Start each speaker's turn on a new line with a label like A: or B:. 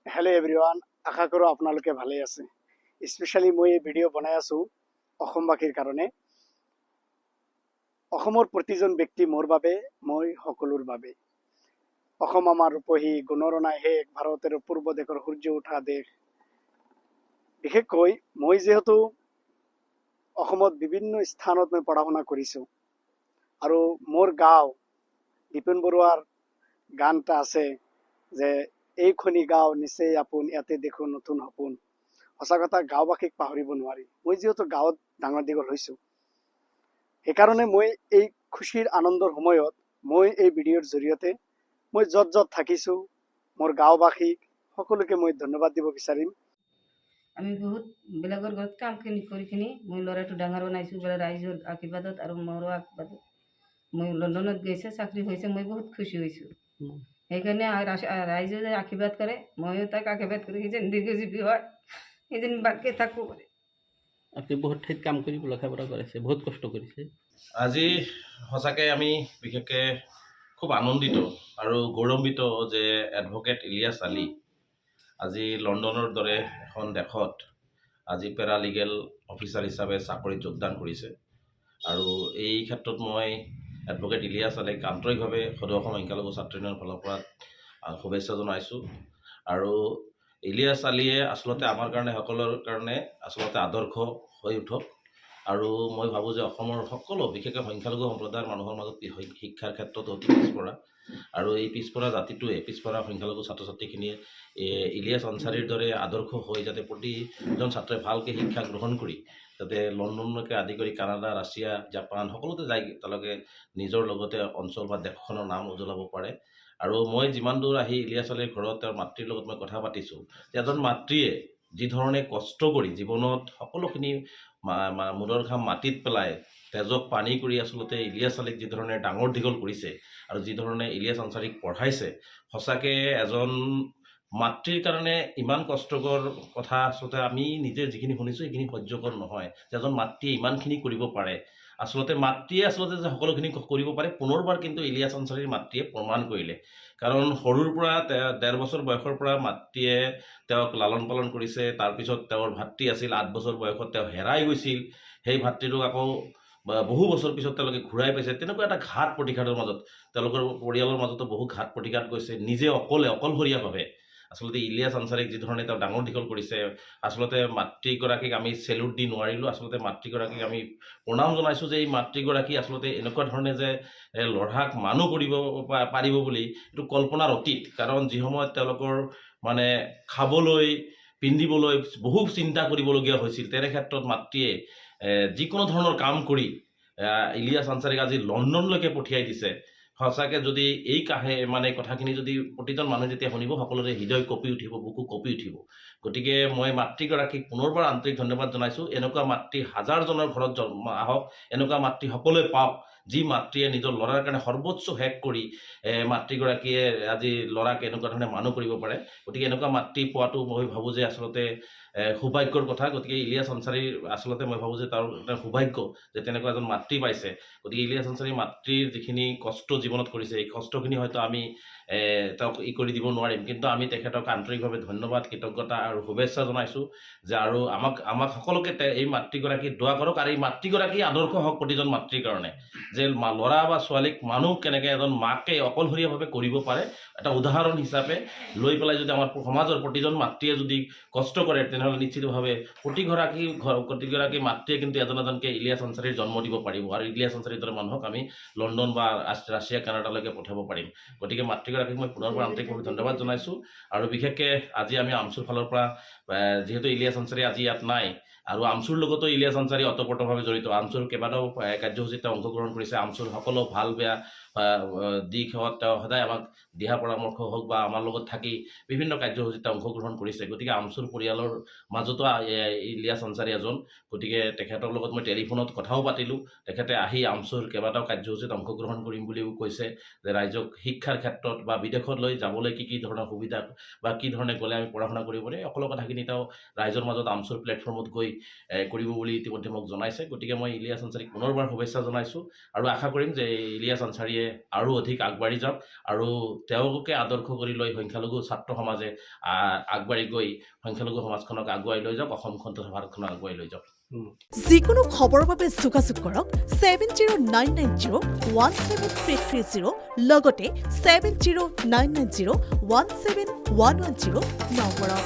A: Hello' everyone, আশা কৰোঁ আপোনালোকে ভালেই আছে। স্পেচিয়েলি মই এই ভিডিঅ' বনাই আছোঁ অসমবাসীৰ কাৰণে। অসমৰ প্ৰতিজন ব্যক্তি মোৰ বাবে, মই সকলোৰ বাবে। অসম আমাৰ ৰূপহী গুণৰণাই শেষ, ভাৰতৰ পূৰ্ব দেশৰ সূৰ্য উঠা দেশ। বিশেষকৈ মই যিহেতু অসমত বিভিন্ন স্থানত মই পঢ়া শুনা কৰিছোঁ, আৰু মোৰ গাঁও দীপেন বৰুৱাৰ গান এটা আছে যে এইখনি গাঁও নিচেই আপোন, ইয়াতে দেখোন নতুন সপোন। সঁচা কথা, গাঁওবাসীক পাহৰিব নোৱাৰি। মই যিহেতু গাঁৱত ডাঙৰ দীঘল হৈছোঁ, সেইকাৰণে মই এই খুশীৰ আনন্দৰ সময়ত মই এই ভিডিঅ'ৰ জৰিয়তে মই য'ত য'ত থাকিছোঁ মোৰ গাঁওবাসীক সকলোকে মই ধন্যবাদ দিব বিচাৰিম।
B: আমি বহুত বেলেগৰ ঘৰত কামখিনি কৰি কিনি মই ল'ৰাটো ডাঙৰ বনাইছোঁ ৰাইজৰ আশীৰ্বাদত আৰু মোৰো আশীৰ্বাদত। মই লণ্ডনত গৈছে, চাকৰি হৈছে, মই বহুত খুচি হৈছোঁ। সেইকাৰণে ৰাইজে যে আশীৰ্বাদ কৰে, ময়ো তাক আশীৰ্বাদ কৰি যেন দীৰ্ঘজীৱী হয়, সেইদিন বাকী থাকব পাৰে।
C: আপুনি বহুত ঠাইত কাম কৰি লেখা পঢ়া কৰিছে, বহুত কষ্ট কৰিছে।
D: আজি সঁচাকৈ আমি বিশেষকৈ খুব আনন্দিত আৰু গৌৰৱান্বিত যে এডভকেট ইলিয়াছ আলী আজি লণ্ডনৰ দৰে এখন দেশত আজি পেৰালিগেল অফিচাৰ হিচাপে চাকৰিত যোগদান কৰিছে। আৰু এই ক্ষেত্ৰত মই এডভকেট ইলিয়াছ আলীক আন্তৰিকভাৱে সদৌ অসম সংখ্যালঘু ছাত্ৰ ইউনিয়নৰ ফালৰ পৰা শুভেচ্ছা জনাইছোঁ। আৰু ইলিয়াছ আলীয়ে আচলতে আমাৰ কাৰণে সকলোৰ কাৰণে আচলতে আদৰ্শ হৈ উঠক। আৰু মই ভাবোঁ যে অসমৰ সকলো বিশেষকৈ সংখ্যালঘু সম্প্ৰদায়ৰ মানুহৰ মাজত শিক্ষাৰ ক্ষেত্ৰত অতি পিছপৰা, আৰু এই পিছপৰা জাতিটোৱে, পিছপৰা সংখ্যালঘু ছাত্ৰ ছাত্ৰীখিনিয়ে ইলিয়াছ আনচাৰীৰ দৰে আদৰ্শ হৈ যাতে প্ৰতিজন ছাত্ৰই ভালকৈ শিক্ষা গ্ৰহণ কৰি যাতে লণ্ডনলৈকে আদি কৰি কানাডা, ৰাছিয়া, জাপান সকলোতে যায় তেওঁলোকে নিজৰ লগতে অঞ্চল বা দেশখনৰ নাম উজ্বলাব পাৰে। আৰু মই যিমান দূৰ আহি ইলিয়াছ আলীৰ ঘৰত তেওঁৰ মাতৃৰ লগত মই কথা পাতিছোঁ, এজন মাতৃয়ে যিধৰণে কষ্ট কৰি জীৱনত সকলোখিনি মূৰৰ ঘাম মাটিত পেলাই তেজক পানী কৰি আচলতে ইলিয়াছ আলীক যিধৰণে ডাঙৰ দীঘল কৰিছে আৰু যিধৰণে ইলিয়াছ আনচাৰীক পঢ়াইছে, সঁচাকৈ এজন মাতৃৰ কাৰণে ইমান কষ্টকৰ কথা আচলতে আমি নিজে যিখিনি শুনিছোঁ সেইখিনি সহ্যকৰ নহয়। যে এজন মাতৃয়ে ইমানখিনি কৰিব পাৰে, আচলতে মাতৃয়ে আচলতে যে সকলোখিনি কৰিব পাৰে, পুনৰবাৰ কিন্তু ইলিয়াছ আনচাৰীৰ মাতৃয়ে প্ৰমাণ কৰিলে। কাৰণ সৰুৰ পৰা ১.৫ বছৰ বয়সৰ পৰা মাতৃয়ে তেওঁক লালন পালন কৰিছে। তাৰপিছত তেওঁৰ ভাতৃ আছিল, ৮ বছৰ বয়সত তেওঁ হেৰাই গৈছিল। সেই ভাতৃটোক আকৌ বহু বছৰ পিছত তেওঁলোকে ঘূৰাই পাইছে। তেনেকুৱা এটা ঘাত প্ৰতিঘাতৰ মাজত তেওঁলোকৰ পৰিয়ালৰ মাজতো বহু ঘাত প্ৰতিঘাত গৈছে। নিজে অকলশৰীয়াভাৱে আচলতে ইলিয়াছ আনচাৰীক যিধৰণে তেওঁ ডাঙৰ দীঘল কৰিছে, আচলতে মাতৃগৰাকীক আমি চেলুট দি নোৱাৰিলোঁ। আচলতে মাতৃগৰাকীক আমি প্ৰণাম জনাইছোঁ যে এই মাতৃগৰাকী আচলতে এনেকুৱা ধৰণে যে ল'ৰাক মানুহ কৰিব পাৰিব বুলি এইটো কল্পনাৰ অতীত। কাৰণ যি সময়ত তেওঁলোকৰ মানে খাবলৈ পিন্ধিবলৈ বহু চিন্তা কৰিবলগীয়া হৈছিল, তেনে ক্ষেত্ৰত মাতৃয়ে যিকোনো ধৰণৰ কাম কৰি ইলিয়াছ আনচাৰীক আজি লণ্ডনলৈকে পঠিয়াই দিছে। সঁচাকৈ যদি এই কথাখিনি যদি প্ৰতিজন মানুহে যেতিয়া শুনিব, সকলোৰে হৃদয় কঁপি উঠিব, বুকু কঁপি উঠিব। গতিকে মই মাতৃগৰাকীক পুনৰবাৰ আন্তৰিক ধন্যবাদ জনাইছোঁ। এনেকুৱা মাতৃ হাজাৰজনৰ ঘৰত জন্ম আহক, এনেকুৱা মাতৃ সকলোৱে পাওক, যি মাতৃয়ে নিজৰ ল'ৰাৰ কাৰণে সৰ্বোচ্চ শেষ কৰি মাতৃগৰাকীয়ে আজি ল'ৰাক এনেকুৱা ধৰণে মানুহ কৰিব পাৰে। গতিকে এনেকুৱা মাতৃ পোৱাটো মই ভাবোঁ যে আচলতে সৌভাগ্যৰ কথা। গতিকে ইলিয়াছ আনচাৰীৰ আচলতে মই ভাবোঁ যে তাৰ সৌভাগ্য যে তেনেকুৱা এজন মাতৃ পাইছে। গতিকে ইলিয়াছ আনচাৰীৰ মাতৃৰ যিখিনি কষ্ট জীৱনত কৰিছে, এই কষ্টখিনি হয়তো আমি তেওঁক কৰি দিব নোৱাৰিম, কিন্তু আমি তেখেতক আন্তৰিকভাৱে ধন্যবাদ, কৃতজ্ঞতা আৰু শুভেচ্ছা জনাইছোঁ যে আৰু আমাক সকলোকে এই মাতৃগৰাকী দোৱা কৰক, আৰু এই মাতৃগৰাকী আদৰ্শ হওক প্ৰতিজন মাতৃৰ কাৰণে, যে ল'ৰা বা ছোৱালীক মানুহ কেনেকৈ এজন মাকে অকলশৰীয়াভাৱে কৰিব পাৰে, এটা উদাহৰণ হিচাপে লৈ পেলাই যদি আমাৰ সমাজৰ প্ৰতিজন মাতৃয়ে যদি কষ্ট কৰে, তেনেহ'লে নিশ্চিতভাৱে প্ৰতিগৰাকী মাতৃয়ে কিন্তু এজনকৈ ইলিয়াছ আনচাৰীৰ জন্ম দিব পাৰিব, আৰু ইলিয়াছ আনচাৰীৰ দৰে মানুহক আমি লণ্ডন বা ৰাছিয়া, কানাডালৈকে পঠাব পাৰিম। গতিকে মাতৃগৰাকীক মই পুনৰবাৰ আন্তৰিকভাৱে ধন্যবাদ জনাইছোঁ। আৰু বিশেষকৈ আজি আমি আমচুৰ ফালৰ পৰা, যিহেতু ইলিয়াছ আনচাৰী আজি ইয়াত নাই, আৰু আমচুৰ লগতো ইলিয়াছ আনচাৰী ওতঃপ্ৰোতভাৱে জড়িত। আমচুৰ কেইবাটাও কাৰ্যসূচীত তেওঁ অংশগ্ৰহণ কৰিছে। আমচুৰ সকলো ভাল বেয়া দিশত তেওঁ সদায় আমাক দিহা পৰামৰ্শ হওক বা আমাৰ লগত থাকি বিভিন্ন কাৰ্যসূচীত অংশগ্ৰহণ কৰিছে। গতিকে আমচুৰ পৰিয়ালৰ মাজতো ইলিয়াছ আনচাৰী এজন। গতিকে তেখেতৰ লগত মই টেলিফোনত কথাও পাতিলোঁ। তেখেতে আহি আমচুৰ কেইবাটাও কাৰ্যসূচীত অংশগ্ৰহণ কৰিম বুলিও কৈছে, যে ৰাইজক শিক্ষাৰ ক্ষেত্ৰত বা বিদেশলৈ যাবলৈ কি ধৰণৰ সুবিধা বা কি ধৰণে গ'লে আমি পঢ়া শুনা কৰিব পাৰে, সকলো কথাখিনি তেওঁ ৰাইজৰ মাজত আমচুৰ প্লেটফৰ্মত গৈ কৰিব বুলি ইতিমধ্যে মোক জনাইছে। গতিকে মই ইলিয়াছ আনচাৰীক পুনৰবাৰ শুভেচ্ছা জনাইছোঁ, আৰু আশা কৰিম যে ইলিয়াছ আনচাৰীয়ে ছাত্ৰীয়ে আৰু অধিক আগবাঢ়ি যাওক আৰু তেওঁলোকে আদৰ্শ কৰি লৈ সংখ্যালঘু ছাত্ৰ সমাজে আগবাঢ়ি গৈ সংখ্যালঘু সমাজখনক আগুৱাই লৈ যাওক, অসমখন তথা ভাৰতখনক আগুৱাই লৈ যাওক।
E: যিকোনো খবৰৰ বাবে যোগাযোগ কৰক 7099017330 লগতে 7099017110 নম্বৰত।